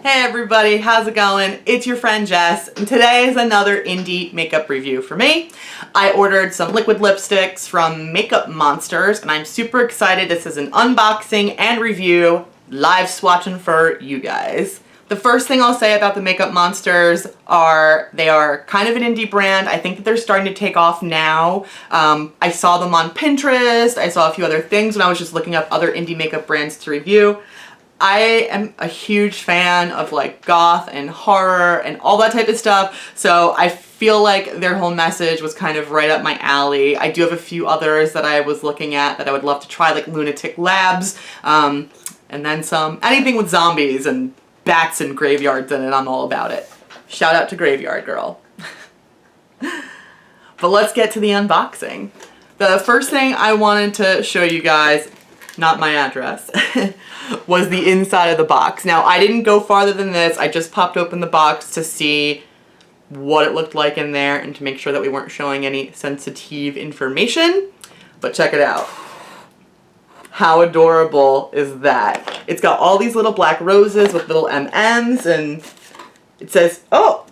Hey everybody, how's it going? It's your friend Jess, and today is another indie makeup review for me. I ordered some liquid lipsticks from Makeup Monsters, and I'm super excited. This is an unboxing and review, live swatching for you guys. The first thing I'll say about the Makeup Monsters are they are kind of an indie brand. I think that they're starting to take off now. I saw them on Pinterest. I saw a few other things when I was just looking up other indie makeup brands to review. I am a huge fan of like goth and horror and all that type of stuff, so I feel like their whole message was kind of right up my alley. I do have a few others that I was looking at that I would love to try, like Lunatic Labs, and then some. Anything with zombies and bats and graveyards in it, I'm all about it. Shout out to Graveyard Girl. But let's get to the unboxing. The first thing I wanted to show you guys, not my address, was the inside of the box. Now, I didn't go farther than this. I just popped open the box to see what it looked like in there and to make sure that we weren't showing any sensitive information. But check it out. How adorable is that? It's got all these little black roses with little M&Ms, and it says, oh,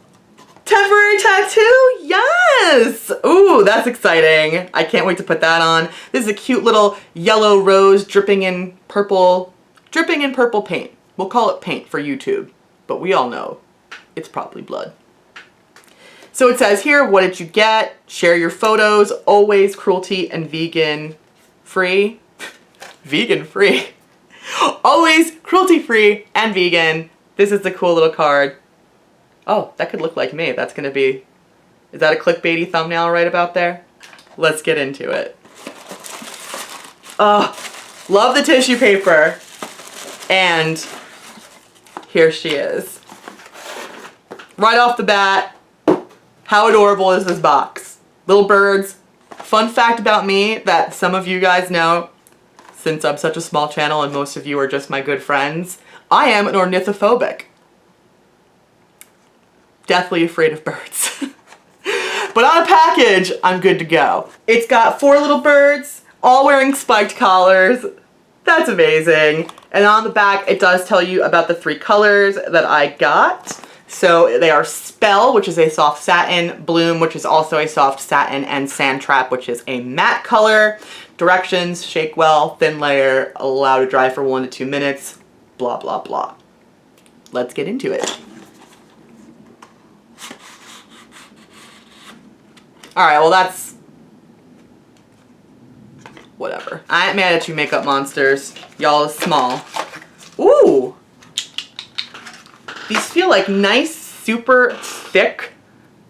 temporary tattoo? Yes! Ooh, that's exciting. I can't wait to put that on. This is a cute little yellow rose dripping in purple paint. We'll call it paint for YouTube, but we all know it's probably blood. So it says here, what did you get? Share your photos, always cruelty and vegan free. Vegan free. Always cruelty free and vegan. This is the cool little card. Oh, that could look like me. That's gonna be, is that a clickbaity thumbnail right about there? Let's get into it. Oh, love the tissue paper. And here she is. Right off the bat, how adorable is this box? Little birds. Fun fact about me that some of you guys know, since I'm such a small channel and most of you are just my good friends, I am an ornithophobic. Deathly afraid of birds. But on a package, I'm good to go. It's got 4 little birds, all wearing spiked collars. That's amazing. And on the back, it does tell you about the 3 colors that I got. So they are Spell, which is a soft satin, Bloom, which is also a soft satin, and Sandtrap, which is a matte color. Directions, shake well, thin layer, allow to dry for 1 to 2 minutes, blah, blah, blah. Let's get into it. Alright, well that's whatever. I ain't mad at you, Makeup Monsters. Y'all is small. Ooh! These feel like nice, super thick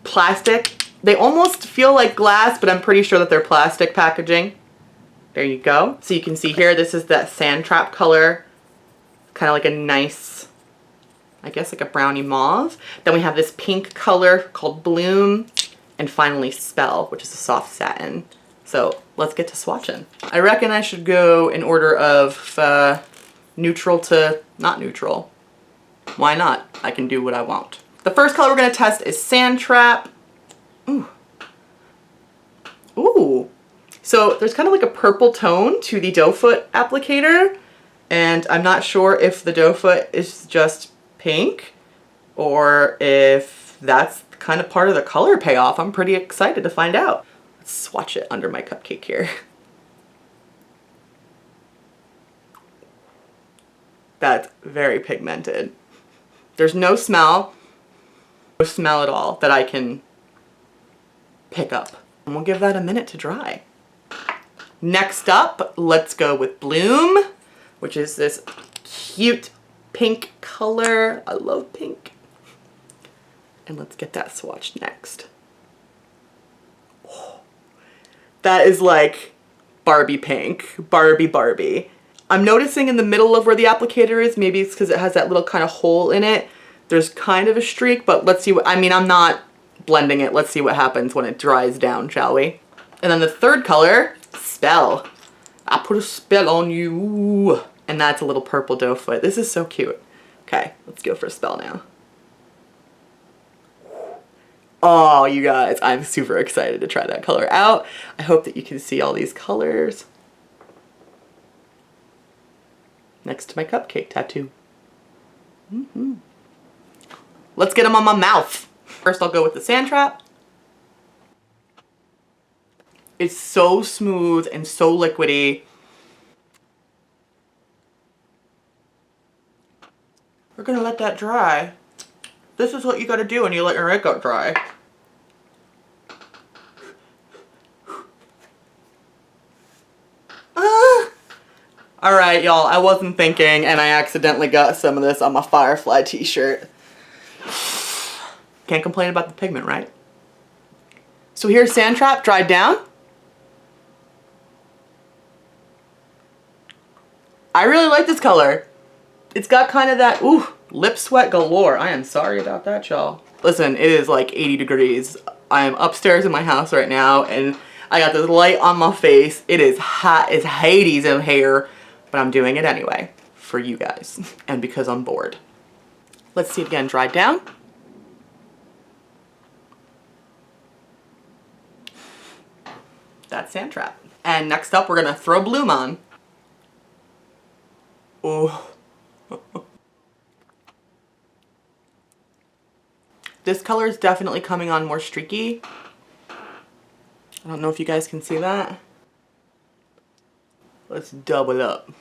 plastic. They almost feel like glass, but I'm pretty sure that they're plastic packaging. There you go. So you can see here, this is that Sandtrap color. Kind of like a nice, I guess like a brownie mauve. Then we have this pink color called Bloom. And finally Spell, which is a soft satin. So let's get to swatching. I reckon I should go in order of neutral to not neutral. Why not? I can do what I want. The first color we're gonna test is Sandtrap. Ooh. Ooh. So there's kind of like a purple tone to the doe foot applicator. And I'm not sure if the doe foot is just pink or if that's kind of part of the color payoff. I'm pretty excited to find out. Let's swatch it under my cupcake here. That's very pigmented. There's no smell at all that I can pick up. And we'll give that a minute to dry. Next up, let's go with Bloom, which is this cute pink color. I love pink. And let's get that swatched next. Oh, that is like Barbie pink. Barbie. I'm noticing in the middle of where the applicator is, maybe it's because it has that little kind of hole in it. There's kind of a streak, but let's see what, I mean, I'm not blending it. Let's see what happens when it dries down, shall we? And then the third color, Spell. I put a spell on you. And that's a little purple doe foot. This is so cute. Okay, let's go for Spell now. Oh, you guys, I'm super excited to try that color out. I hope that you can see all these colors. Next to my cupcake tattoo. Let's get them on my mouth. First I'll go with the Sandtrap. It's so smooth and so liquidy. We're gonna let that dry. This is what you gotta do when you let your makeup dry. Alright, y'all, I wasn't thinking and I accidentally got some of this on my Firefly t-shirt. Can't complain about the pigment, right? So here's Sandtrap dried down. I really like this color. It's got kind of that, ooh, lip sweat galore. I am sorry about that, y'all. Listen, it is like 80 degrees. I am upstairs in my house right now and I got this light on my face. It is hot as Hades in here, but I'm doing it anyway for you guys and because I'm bored. Let's see it again, dried down. That's Sandtrap. And next up, we're gonna throw Bloom on. Oh. This color is definitely coming on more streaky. I don't know if you guys can see that. Let's double up.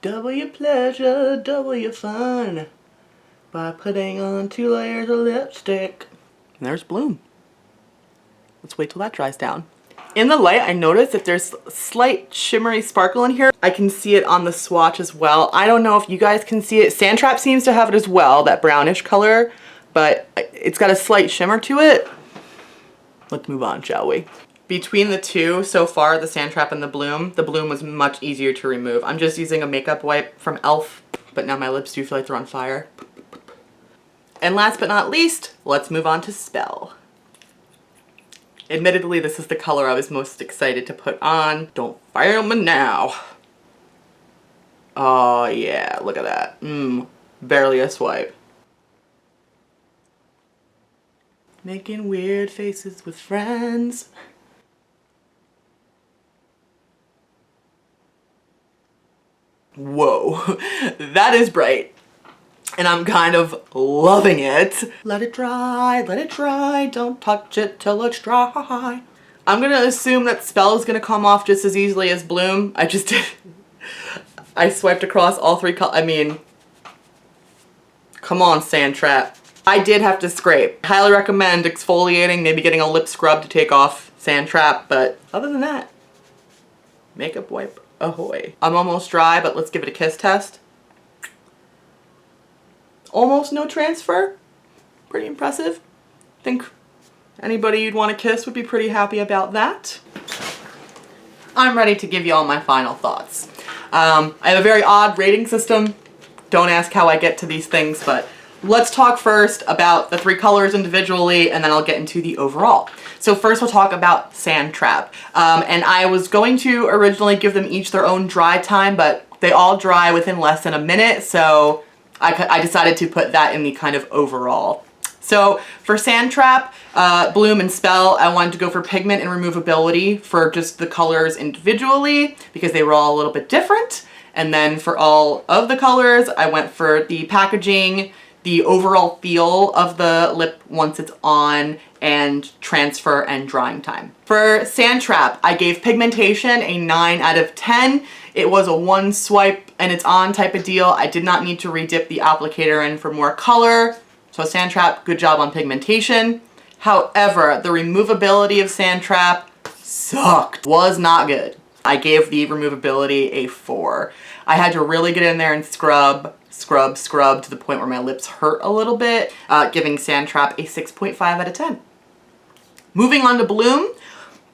Double your pleasure, double your fun by putting on 2 layers of lipstick. And there's Bloom. Let's wait till that dries down. In the light, I noticed that there's slight shimmery sparkle in here. I can see it on the swatch as well. I don't know if you guys can see it. Sandtrap seems to have it as well, that brownish color, but it's got a slight shimmer to it. Let's move on, shall we? Between the two so far, the Sandtrap and the Bloom was much easier to remove. I'm just using a makeup wipe from e.l.f., but now my lips do feel like they're on fire. And last but not least, let's move on to Spell. Admittedly, this is the color I was most excited to put on. Don't fire me now. Oh yeah, look at that. Barely a swipe. Making weird faces with friends. Whoa, that is bright. And I'm kind of loving it. Let it dry, don't touch it till it's dry. I'm gonna assume that Spell is gonna come off just as easily as Bloom. I just did, I swiped across all 3 colors. I mean, come on, Sandtrap. I did have to scrape. Highly recommend exfoliating, maybe getting a lip scrub to take off Sandtrap, but other than that, makeup wipe ahoy. I'm almost dry, but let's give it a kiss test. Almost no transfer. Pretty impressive. I think anybody you'd want to kiss would be pretty happy about that. I'm ready to give you all my final thoughts. I have a very odd rating system. Don't ask how I get to these things, but let's talk first about the 3 colors individually, and then I'll get into the overall. So first we'll talk about Sandtrap. And I was going to originally give them each their own dry time, but they all dry within less than a minute, so I decided to put that in the kind of overall. So for Sandtrap, Bloom, and Spell, I wanted to go for pigment and removability for just the colors individually because they were all a little bit different. And then for all of the colors, I went for the packaging, the overall feel of the lip once it's on, and transfer and drying time. For Sandtrap, I gave pigmentation a 9 out of 10. It was a 1 swipe and it's on type of deal. I did not need to redip the applicator in for more color. So Sandtrap, good job on pigmentation. However, the removability of Sandtrap sucked. Was not good. I gave the removability a 4. I had to really get in there and scrub to the point where my lips hurt a little bit, giving Sandtrap a 6.5 out of 10. Moving on to Bloom.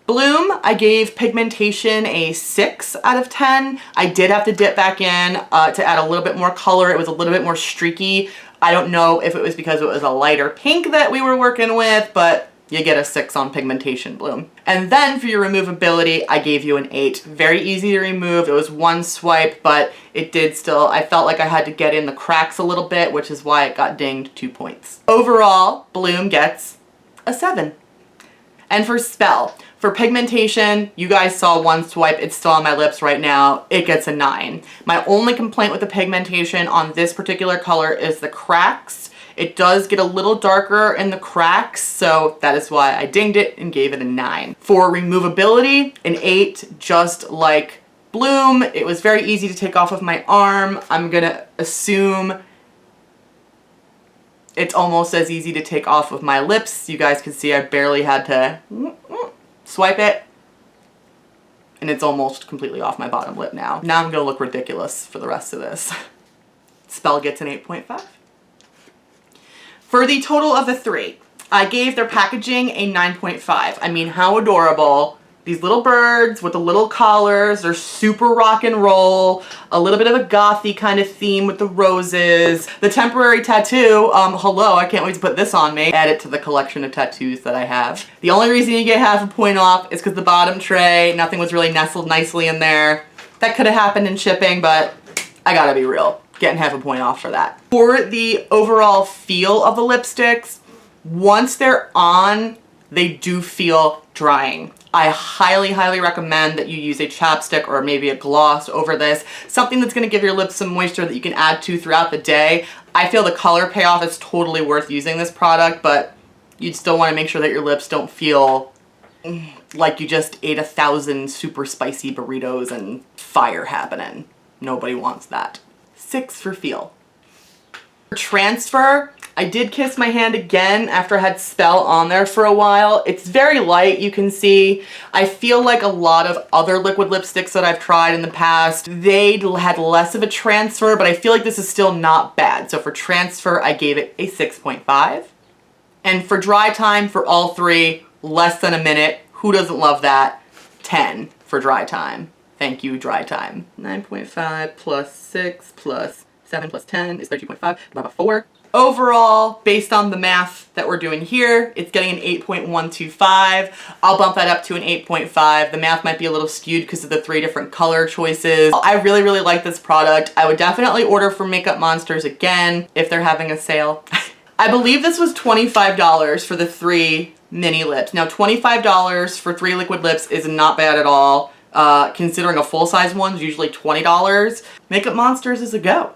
Bloom, I gave pigmentation a 6 out of 10. I did have to dip back in to add a little bit more color. It was a little bit more streaky. I don't know if it was because it was a lighter pink that we were working with, but you get a 6 on pigmentation, Bloom. And then for your removability, I gave you an 8. Very easy to remove. It was 1 swipe, but it did still, I felt like I had to get in the cracks a little bit, which is why it got dinged 2 points. Overall, Bloom gets a 7. And for Spell For pigmentation, you guys saw one swipe. It's still on my lips right now. It gets a 9. My only complaint with the pigmentation on this particular color is the cracks. It does get a little darker in the cracks, so that is why I dinged it and gave it a 9. For removability, an 8, just like Bloom. It was very easy to take off of my arm. I'm gonna assume it's almost as easy to take off of my lips. You guys can see I barely had to swipe it, and it's almost completely off my bottom lip now. Now I'm gonna look ridiculous for the rest of this. Spell gets an 8.5. For the total of the 3, I gave their packaging a 9.5. I mean, how adorable. These little birds with the little collars, they're super rock and roll, a little bit of a gothy kind of theme with the roses. The temporary tattoo, hello, I can't wait to put this on me. Add it to the collection of tattoos that I have. The only reason you get half a point off is because the bottom tray, nothing was really nestled nicely in there. That could have happened in shipping, but I gotta be real. Getting half a point off for that. For the overall feel of the lipsticks, once they're on, they do feel drying. I highly, highly recommend that you use a chapstick or maybe a gloss over this. Something that's gonna give your lips some moisture that you can add to throughout the day. I feel the color payoff is totally worth using this product, but you'd still wanna make sure that your lips don't feel like you just ate 1,000 super spicy burritos and fire happening. Nobody wants that. 6 for feel. For transfer, I did kiss my hand again after I had Spell on there for a while. It's very light, you can see. I feel like a lot of other liquid lipsticks that I've tried in the past, they had less of a transfer, but I feel like this is still not bad. So for transfer, I gave it a 6.5. And for dry time, for all 3, less than a minute. Who doesn't love that? 10 for dry time. Thank you, dry time. 9.5 plus 6 plus 7 plus 10 is 13.5, about a 4. Overall, based on the math that we're doing here, it's getting an 8.125. I'll bump that up to an 8.5. The math might be a little skewed because of the 3 different color choices. I really, really like this product. I would definitely order from Makeup Monsters again if they're having a sale. I believe this was $25 for the 3 mini lips. Now, $25 for 3 liquid lips is not bad at all. Considering a full-size one's usually $20. Makeup Monsters is a go.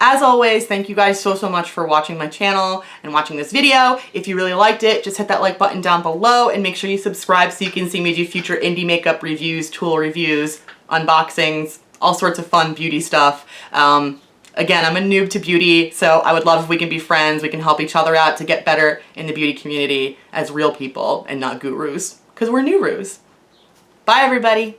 As always, thank you guys so much for watching my channel and watching this video. If you really liked it, just hit that like button down below and make sure you subscribe so you can see me do future indie makeup reviews, tool reviews, unboxings, all sorts of fun beauty stuff. Again, I'm a noob to beauty, so I would love if we can be friends, we can help each other out to get better in the beauty community as real people and not gurus, because we're nurus. Bye everybody!